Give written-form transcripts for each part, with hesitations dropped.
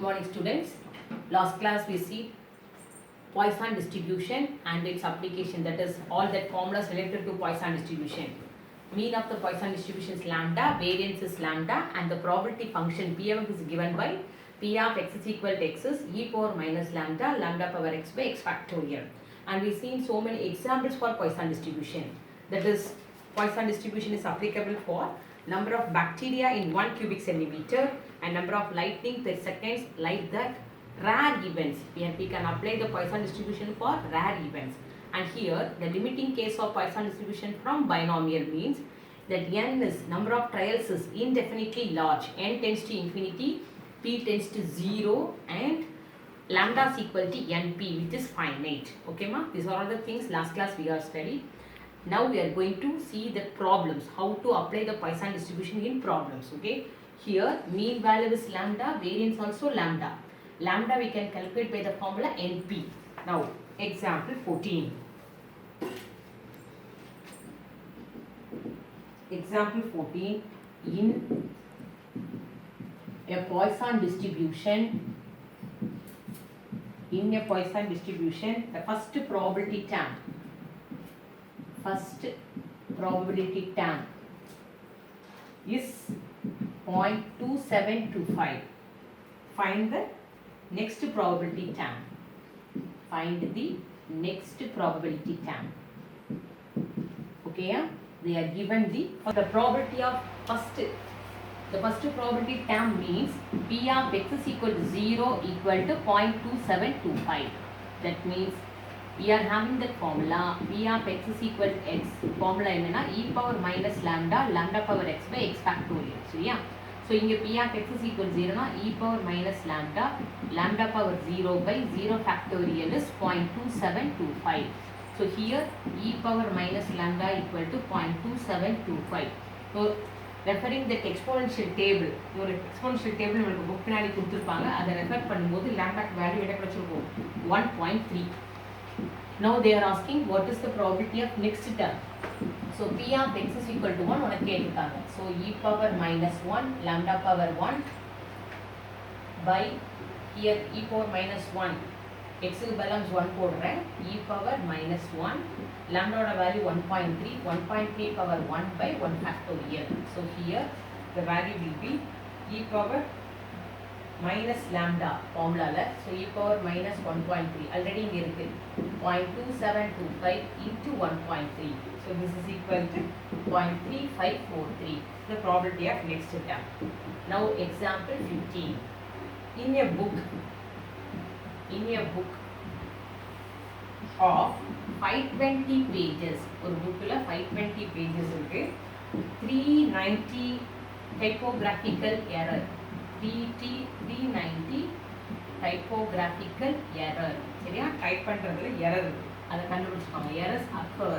Good morning students. Last class we see Poisson distribution and its application, that is all that formulas related to Poisson distribution. Mean of the Poisson distribution is lambda, variance is lambda, and the probability function Pf is given by P of x is equal to x is e power minus lambda, lambda power x by x factorial. And we've seen so many examples for Poisson distribution. That is, Poisson distribution is applicable for number of bacteria in 1 cubic centimeter and number of lightning per second, like that. Rare events, we can apply the Poisson distribution for rare events. And here the limiting case of Poisson distribution from binomial means that n is number of trials is indefinitely large, n tends to infinity, p tends to 0, and lambda is equal to np, which is finite. Okay ma, these are all the things last class we have studied. Now we are going to see the problems, how to apply the Poisson distribution in problems. Okay, here mean value is lambda, variance also lambda. Lambda we can calculate by the formula np. Now example 14. Example 14, in a Poisson distribution, the first probability term is 0.2725. Find the next probability term. Okay, yeah? They are given for the probability of the first probability term means P of x is equal to 0 equal to 0.2725. That means we are having the formula P of x is equal to x. Formula e power minus lambda, lambda power x by x factorial. So yeah, so in P of x is equal to 0 na, e power minus lambda, lambda power 0 by 0 factorial is 0.2725. So here e power minus lambda equal to 0.2725. So referring that exponential table, your exponential table உங்களுக்கு book பின்னாடி கொடுத்திருப்பாங்க, அதை refer பண்ணும்போது lambda value என்ன கிடைச்சிருக்கும் 1.3. Now they are asking what is the probability of next term. So P of x is equal to 1 உனக்கு கேட்டிருக்காங்க. So e power minus 1 lambda power 1 by here e power minus 1 x க்கு balance 1 போடுறேன், e power minus 1 lambda oda value 1.3 power 1 by 1 factorial. So here the value will be e power minus lambda formula la, so e power minus 1.3 already inge irukku 0.2725 into 1.3, so this is equal to 0.3543, the probability of next term. Now example 15. In a book of 520 pages, ஒரு bookல 520 pages இருக்கு, 390 typographical error, 390 typographical error. சரியா, type பண்றதுல error இருக்கு, அதை கண்டுபிடிச்சுப்பாங்க. errors occur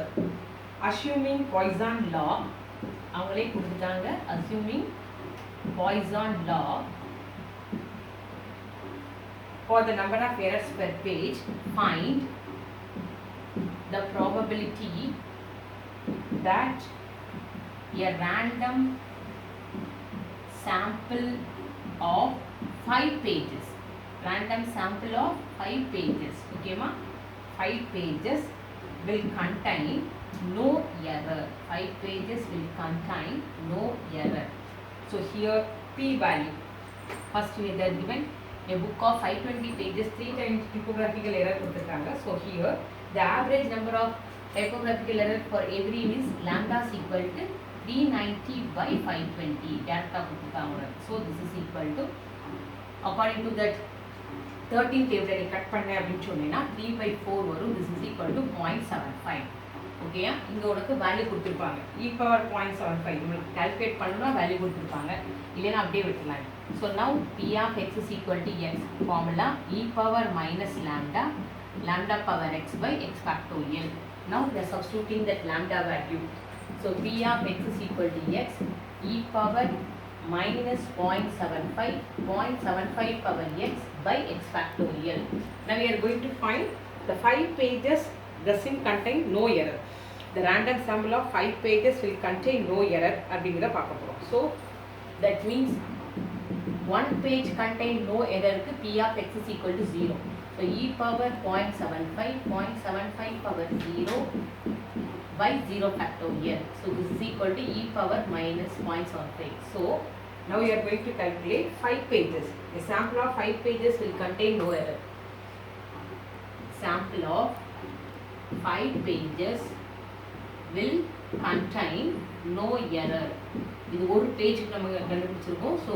assuming Poisson law, அவங்களே கொடுத்துட்டாங்க. assuming Poisson law for the number of errors per page, find the probability that a random sample of 5 pages, okay ma, 5 pages will contain no error. 5 pages will contain no error. So here p value, first we are given a book of 520 pages, 3 times typographical error கொடுத்திருக்காங்க. So here the average number of typographical error for every is lambda is equal to 390 by 520 directly கொடுத்திருக்காங்க. So this is equal to, according to that 13 table cut பண்ண அப்படினு சொன்னேனா 3/4 வரும். This is equal to 0.75. Okay, இங்க உனக்கு value கொடுத்திருப்பாங்க e power 0.75. உங்களுக்கு calculate பண்ணனும்னா வேல்யூ கொடுத்திருப்பாங்க, இல்லனா அப்படியே விட்டுறலாம். So now P of x is equal to x, formula e power minus lambda, lambda power x by x factorial. Now we are substituting that lambda value. So P of x is equal to x, e power minus 0.75 power x by x factorial. Now we are going to find the 5 pages does not contain no error. The random sample of 5 pages will contain no error அப்படிங்கறத பார்க்க போறோம். So that means one page contain no error க்கு P of x is equal to 0. So e power 0.75 power 0 by 0 factorial. So this is equal to e power minus 0.75. So now you are going to calculate 5 pages. A sample of 5 pages will contain no error. Sample of 5 pages will contain no error. இது ஒரு பேஜுக்கு நம்ம கண்டுபிடிச்சிருக்கோம். So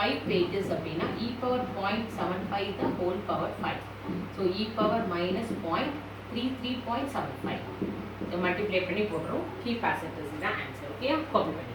5 pages அப்படின்னா e power 0.75 the whole power 5. So e power minus 0.33.75. இதை multiply பண்ணி போடுறோம். Keep as it is the answer. Okay, copy பண்ணி.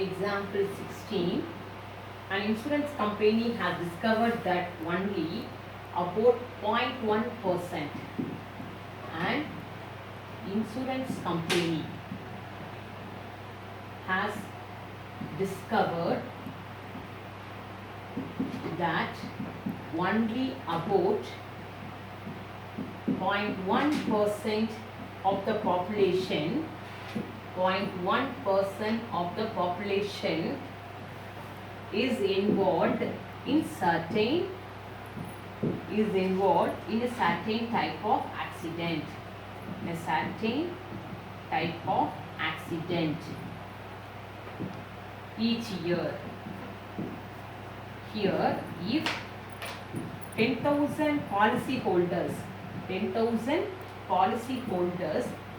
Example 16. An insurance company has discovered that only about 0.1% and insurance company has discovered that only about 0.1% of the population 0.1% of the population is involved in a certain type of accident. A certain type of accident each year. Here, if 10,000 policyholders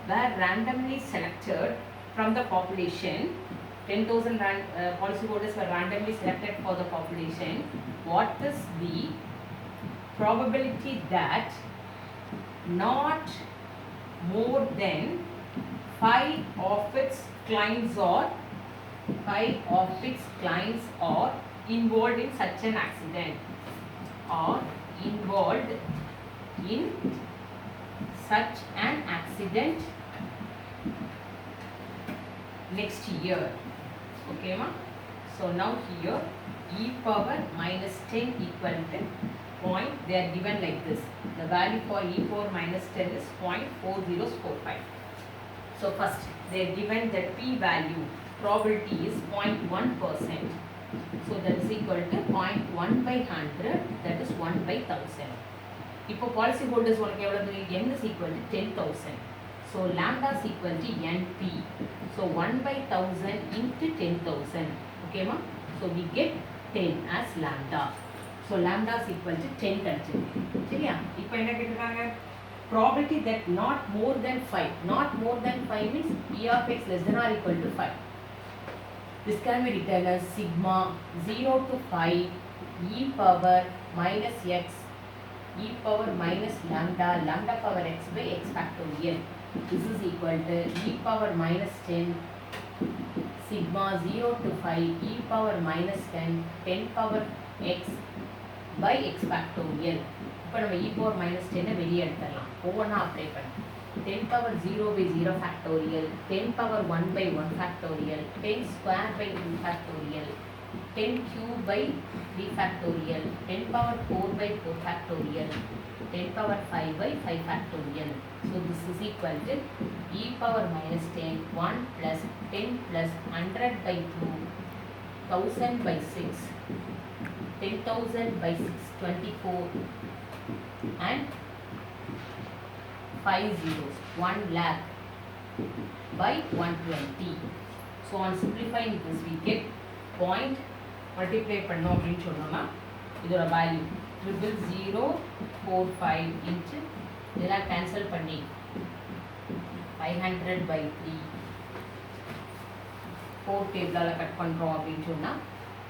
were randomly selected from the population, 10,000 policyholders were randomly selected for the population, what is the probability that not more than 5 of its clients are involved in such an accident, or involved in such an accident next year? Okay ma? So now here e power minus 10 equal to point, they are given like this. The value for e power minus 10 is 0.4045. So first they are given that p value probability is 0.1%. So that is equal to 0.1 by 100, that is 1 by 1000. இப்போ policy holders உனக்கு எவ்வளவு? n is equal to 10,000. So lambda is equal to NP. So 1 by 1000 into 10,000. Okay, ma? So we get 10 as lambda. So lambda is equal to 10 கழிச்சிருக்கு சரியா இப்போ என்ன கேட்டிருக்காங்க probability that not more than 5. Not more than 5 means P of x less than or equal to 5. This can be written as sigma 0 to 5 e power minus x e power minus lambda lambda power x by x factorial. This is equal to e power minus 10 sigma 0 to 5 e power minus 10 10 power x by x factorial. இப்போ நம்ம e power minus 10 வெளியே எடுத்துடலாம் ஒவ்வொன்றா apply பண்ணி 10 power 0 by 0 factorial 10 power 1 by 1 factorial 10 square by 2 factorial 10 cube by 3 factorial 10 power 4 by 4 factorial 10 power 5 by 5 factorial. So this is equal to e power minus 10 1 plus 10 plus 100 by 2 1000 by 6 10,000 by 6 24 and 5 zeros 1 lakh by 120. So on simplifying this we get point multiply பண்ணோம் அப்படின்னு சொன்னோம்னா இதோட value 0045 into இதெல்லாம் cancel பண்ணி 500 by 3 4 டேபிளால் cut பண்ணுறோம் அப்படின்னு சொன்னால்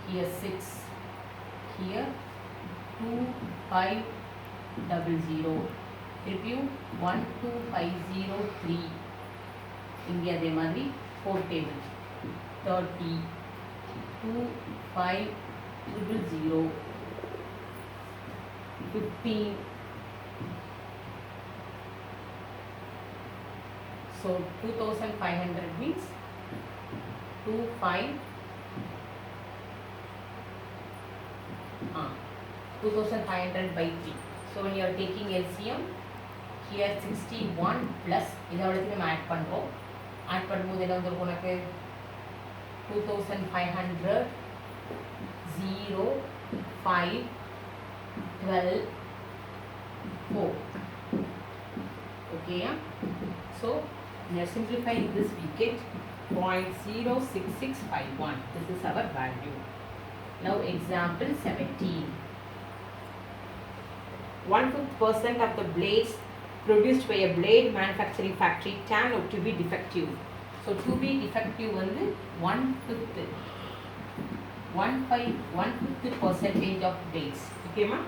here 6 here 2500 திருப்பியும் 12503 இங்கே அதே மாதிரி 4 table 30 2500 15 so 2500 means 2500 by 3. So when you are taking LCM here 61 plus இதோடக்கு நம்ம ஆட் பண்றோம் ஆட் பண்ணும்போது என்ன வந்து உங்களுக்கு 2500 0 5 12 4 okay so now simplifying this we get 0.06651. This is our value. Now example 17. 1/5% of the blades produced by a blade manufacturing factory turn out to be defective. So to be defective வந்து 1/5 percentage of blades. Okay ma?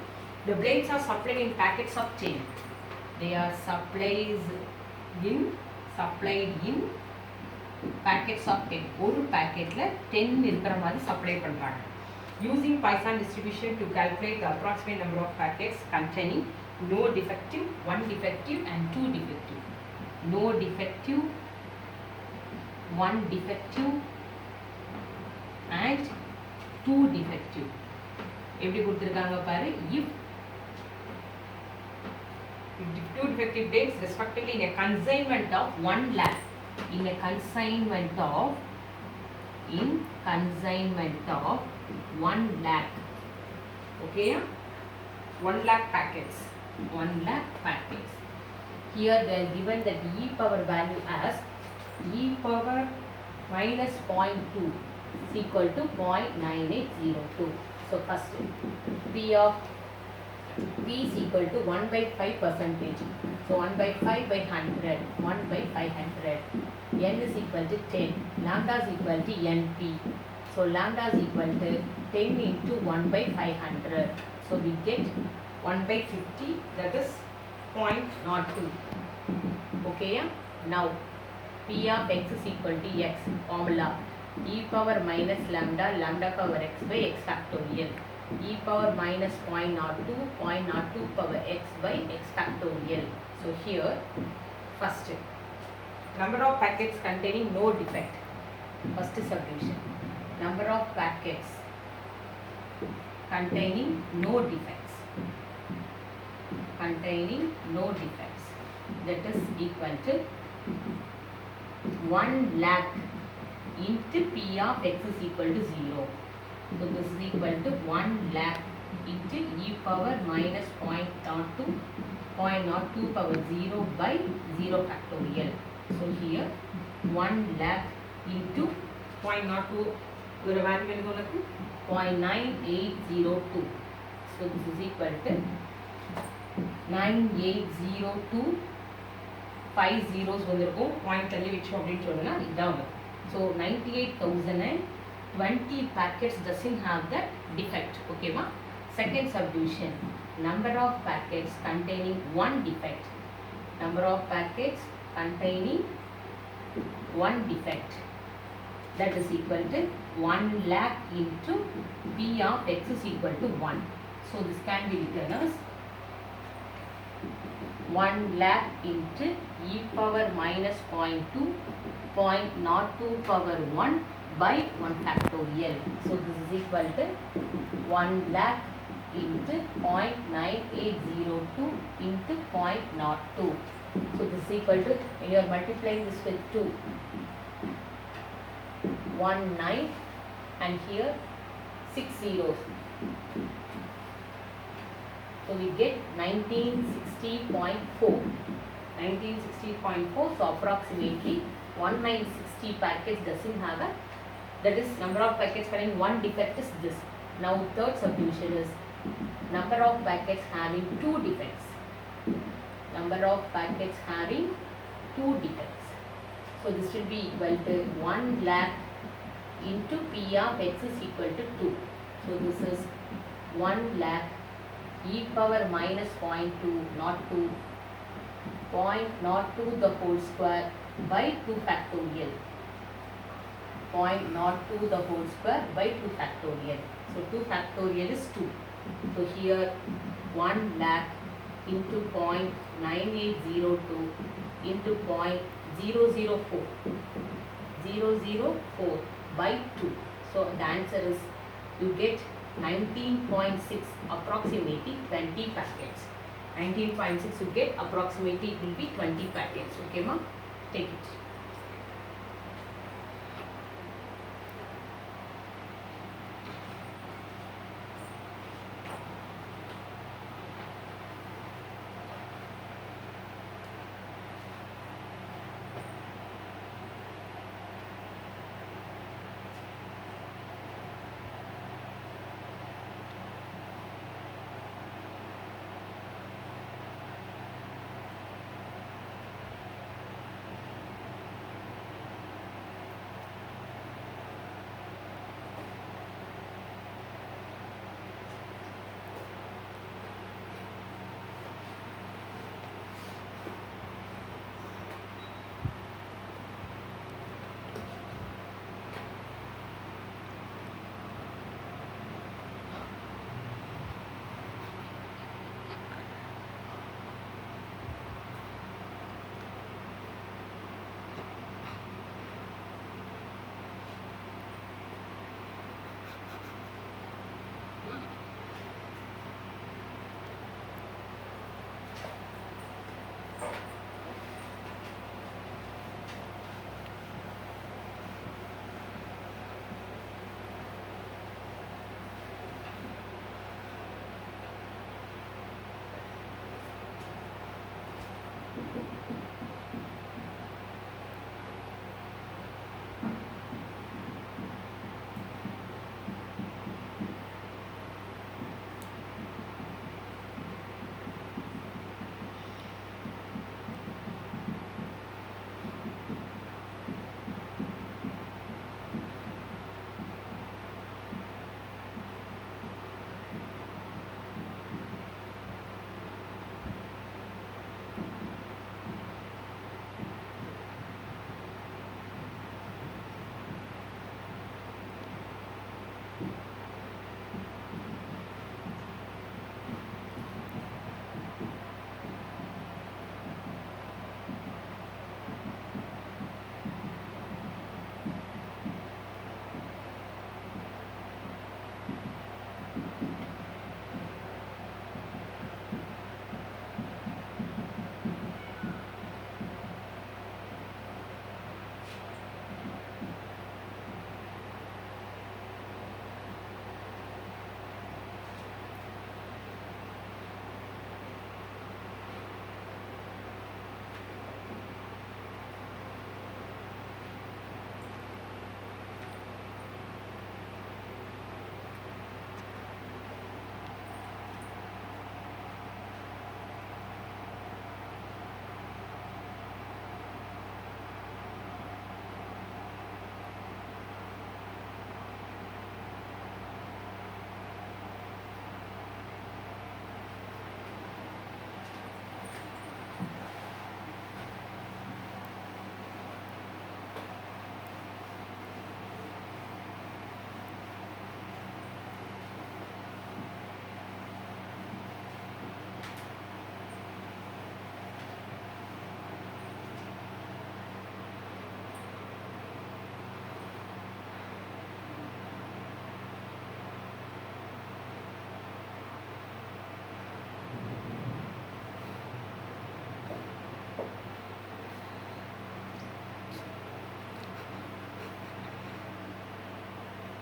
The blades are supplied in packets of 10. They are supplied in packets of 10. ஒரு packetல 10 இருக்கிற மாதிரி supply பண்றாங்க. Using Poisson distribution to calculate the approximate number of packets containing no defective, 1 defective and 2 defective. No defective, 1 defective and 2 defective. எப்படி கொடுத்திருக்காங்க பாரு if 2 defective blades respectively in a consignment of 1 lakh in consignment of 1 lakh okay 1 lakh packets 1 lakh packets here they are given that e power value as e power minus 0.2 is equal to 0.9802. So first p of p is equal to 1 by 5 percentage. So 1 by 5 by 100, 1 by 500. N is equal to 10. Lambda is equal to NP. So lambda is equal to 10 into 1 by 500. So we get 1 by 50, that is 0.02. Okay, now P of x is equal to x formula e power minus lambda lambda power x by x factorial. E power minus 0.02 power x by x factorial. So here first number of packets containing no defect. First solution number of packets containing no defects that is equal to 1 lakh into P of x is equal to 0. So this is equal to 1 lakh into e power minus 0.02 0.02 power 0 by 0 factorial. So here 1 lakh into 0.02 ஒரு value என்ன உங்களுக்கு 0.9802. So this is equal to 9802 5 zeros வந்திருக்கும் point தள்ளி வச்சோம் அப்படின்னு சொன்னா இதான் வரும். So 98,020 packets doesn't have that defect. Okay ma? Second subdivision, number of packets containing one defect. Number of packets containing one defect, that is equal to 1 lakh into P of x is equal to 1. So this can be written as 1 lakh into e power minus 0.2 0.02 power 1 by 1 factorial. So this is equal to 1 lakh into 0.9802 into 0.02. So this is equal to, when you are multiplying this with 2, 19 and here 6 zeros. So we get 1960.4. 1960.4. So approximately 1960 packets doesn't have a, that is number of packets having one defect is this. Now third subdivision is number of packets having two defects. Number of packets having two defects. So this will be equal to 1 lakh into P of x is equal to 2. So this is 1 lakh e power minus 0.2 not 2 0.02 the whole square by 2 factorial. 0.02 the whole square by 2 factorial. So 2 factorial is 2. So here 1 lakh into 0.9802 into 0.004 004 by 2. So the answer is, you get 19.6 approximately 20 packets. 19.6 you get approximately it will be 20 packets. Okay ma? Take it.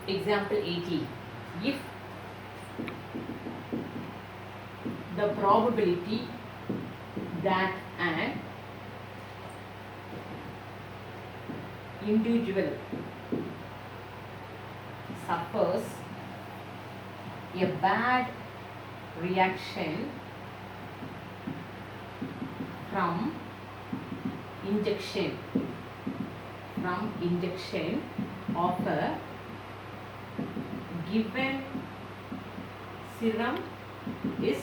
Example 18. If the probability that an individual suffers a bad reaction from injection of a given serum is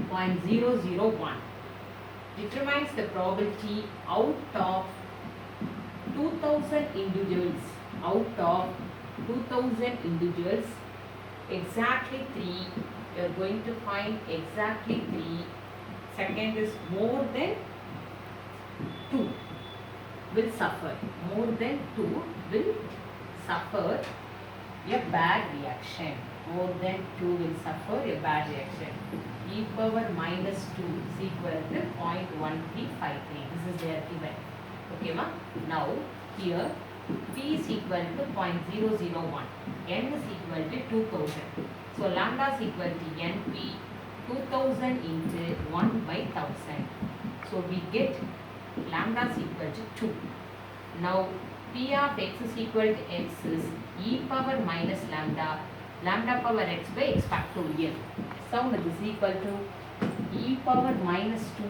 0.001 determines the probability out of 2000 individuals, exactly 3. You are going to find exactly 3. Second is more than 2 will suffer. More than 2 will suffer a bad reaction. More than 2 will suffer a bad reaction. E power minus 2 is equal to 0.1353. This is their given. Okay, ma? Now, here P is equal to 0.001. N is equal to 2000. So, lambda is equal to NP 2000 into 1 by 1000. So, we get lambda is equal to 2. Now, P of x is equal to x is e power minus lambda power x by x factorial. So, this is equal to e power minus 2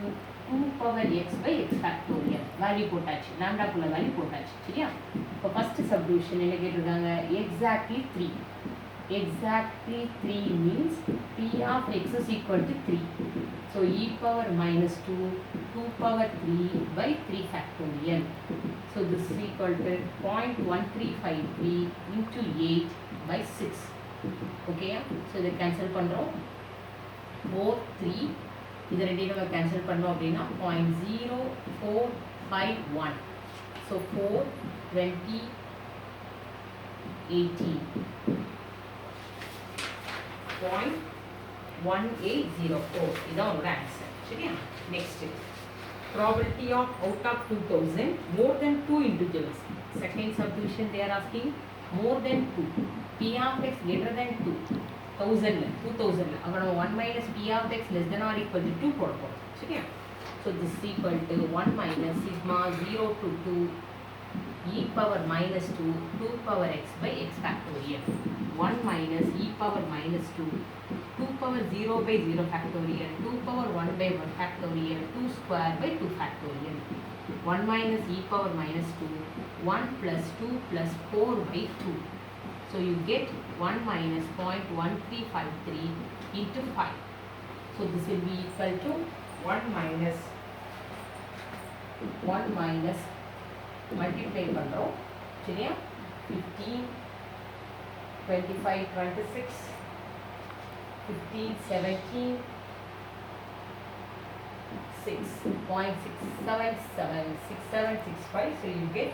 power x by x factorial. Value போட்டாச்சு, lambda குள்ள value போட்டாச்சு. சரியா? இப்போ first subdivision என்ன கேட்டிருக்காங்க? Exactly 3. Exactly 3 means P of x is equal to 3. So, e power minus 2 power 3 by 3 factorial. So, this is equal to 0.1353 into 8 by 6. Okay, so இதை cancel பண்ணுறோம். 4, 3 இதை ரெண்டையும் நம்ம cancel பண்ணோம் அப்படின்னா 0.0451. So, 4, 20, 18. 0.1804. இதான் உங்களோட ஆன்சர். சரியா? Next probability of out of 2000 more than 2 individuals. Second subdivision they are asking more than 2. P of x greater than 2. 2000 அப்புறம் 1 minus P of x less than or equal to 2 போட போகிறோம். சரியா? So this is equal to 1 minus sigma 0 to 2 e power minus 2 power x by x factorial. 1 minus e power minus 2 power 0 by 0 factorial, 2 power 1 by 1 factorial, 2 square by 2 factorial. 1 minus e power minus 2, 1 plus 2 plus 4 by 2. So you get 1 minus 0.1353 into 5. So this will be equal to 1 minus multiply பண்ணுறோம். சரியா? 15, 25, 26, 15, 17, 6.6765. So you get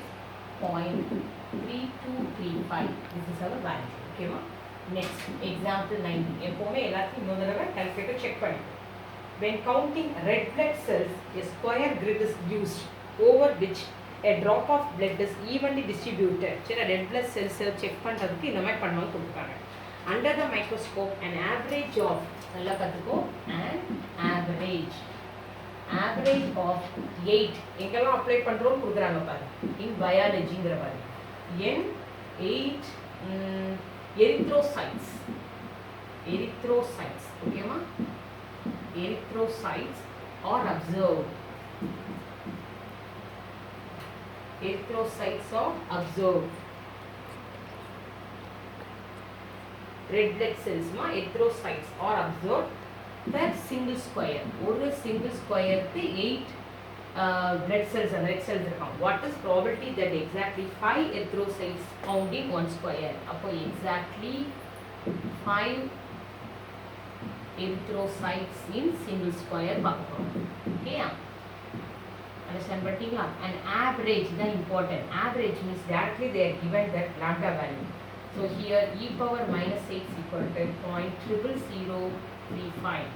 0.3235. This is our value. Okay, ma? Next, example 19. எப்போவுமே எல்லாத்தையும் இன்னொரு தடவை calculator check பண்ணிக்கோ. When counting red blood cells, a square grid is used over which a drop of blood is evenly distributed. சரி, red blood cells check பண்ணுறதுக்கு இந்த மாதிரி பண்ணுவாங்க கொடுத்துருக்காங்க. Under the microscope, an average of நல்லா பார்த்துக்கோ, an average of 8 எங்கெல்லாம் apply பண்ணுறோம்னு கொடுக்குறாங்க பாரு, in biologyங்கிற பாரு, n 8 erythrocytes. ஓகேமா? erythrocytes are observed. Red blood cells ma erythrocytes are observed per single square. ஒரு single square க்கு 8 blood cells and red cells இருக்கும். What is probability that exactly 5 erythrocytes found in one square? அப்போ exactly 5 erythrocytes in single square பார்க்கிறோம். Okay? Understand பண்ணிட்டீங்களா? An average தான் important. Average means directly they are given that lambda value. So here e power minus 6 equal to 0.00035.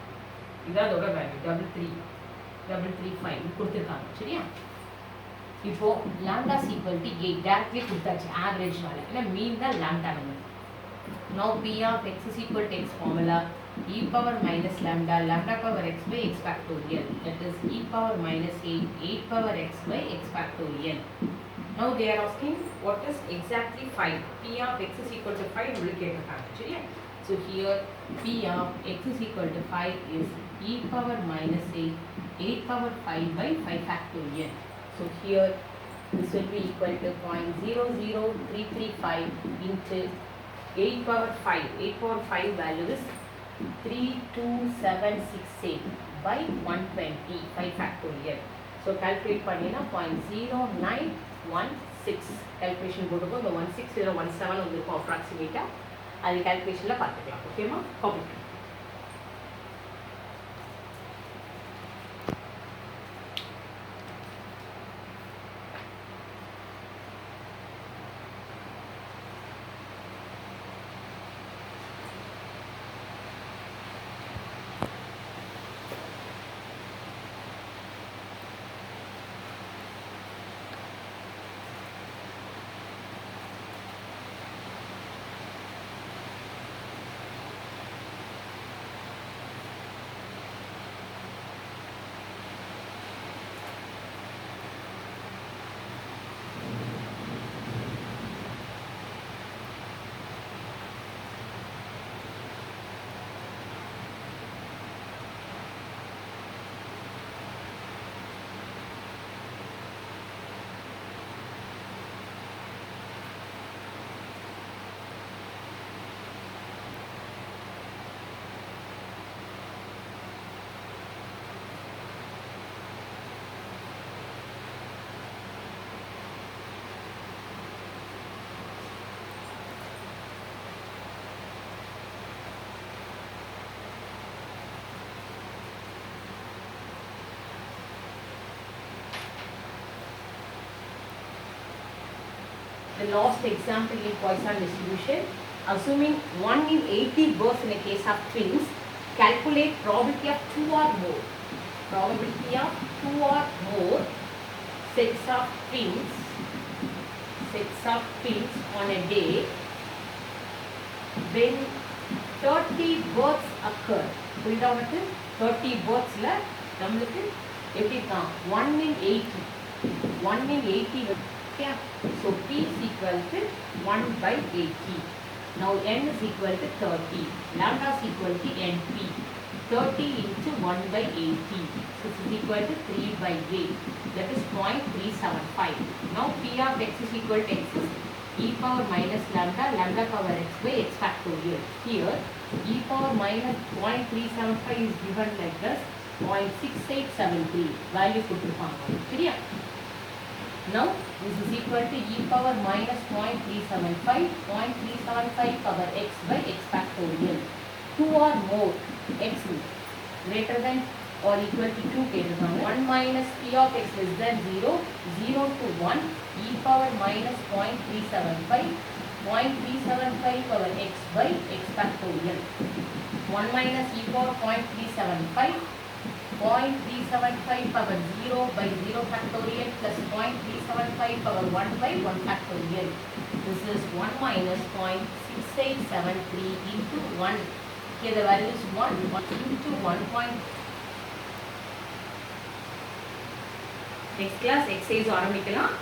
இதான் அதோட value 335 கொடுத்துருக்காங்க. சரியா? இப்போ lambda is equal to 8 directly கொடுத்தாச்சு ஆவரேஜ்னால. ஏன்னா மீன் தான் lambda number. Now P of x is equal to x formula e power minus lambda, lambda power x by x factorial. That is e power minus 8, 8 power x by x factorial. Now they are asking what is exactly 5. P of x is equal to 5. So here P of x is equal to 5 is e power minus 8, 8 power 5 by 5 factorial. So here this will be equal to 0.00335 into 8 power 5. 8 power 5 value is 32768 by 120, 5 factorial. So calculate பண்ணீனா 0.0916 calculation போட்டுக்கோ. இந்த 16017 வந்திருக்கும் approximate. அது calculationல பார்த்துக்கலாம். ஓகேமா? Copy. The last example in Poisson distribution, assuming 1 in 80 births in a case of twins, calculate probability of 2 or more. Probability of 2 or more sets of twins on a day when 30 births occur. புரியுதா உனக்கு? 30 birthsல நம்மளுக்கு எப்படி இருக்கான்? 1 in 80. 1 in 80. Yeah. So P is equal to 1 by 80. Now N is equal to 30. Lambda is equal to NP. 30 into 1 by 80. So this is equal to 3 by 8. That is 0.375. Now P of x is equal to x is e power minus lambda, lambda power x by x factorial. Here e power minus 0.375 is given like this. 0.6873 value கொடுத்திருப்பாங்க. சரியா? Now this is equal to e power minus 0.375, 0.375 power x by x factorial. 2 or more x greater than or equal to 2 கேட்டிருக்காங்க. 1 minus p of x less than 0, 0 to 1 e power minus 0.375, 0.375 power x by x factorial. 1 minus e power 0.375, 0.375 power 0 by 0 factorial plus 0.375 power 1 by 1 factorial. This is 1 minus 0.6873 into 1. Here the value is 1 into 1. Next class exercise ஆரம்பிக்கலாம்.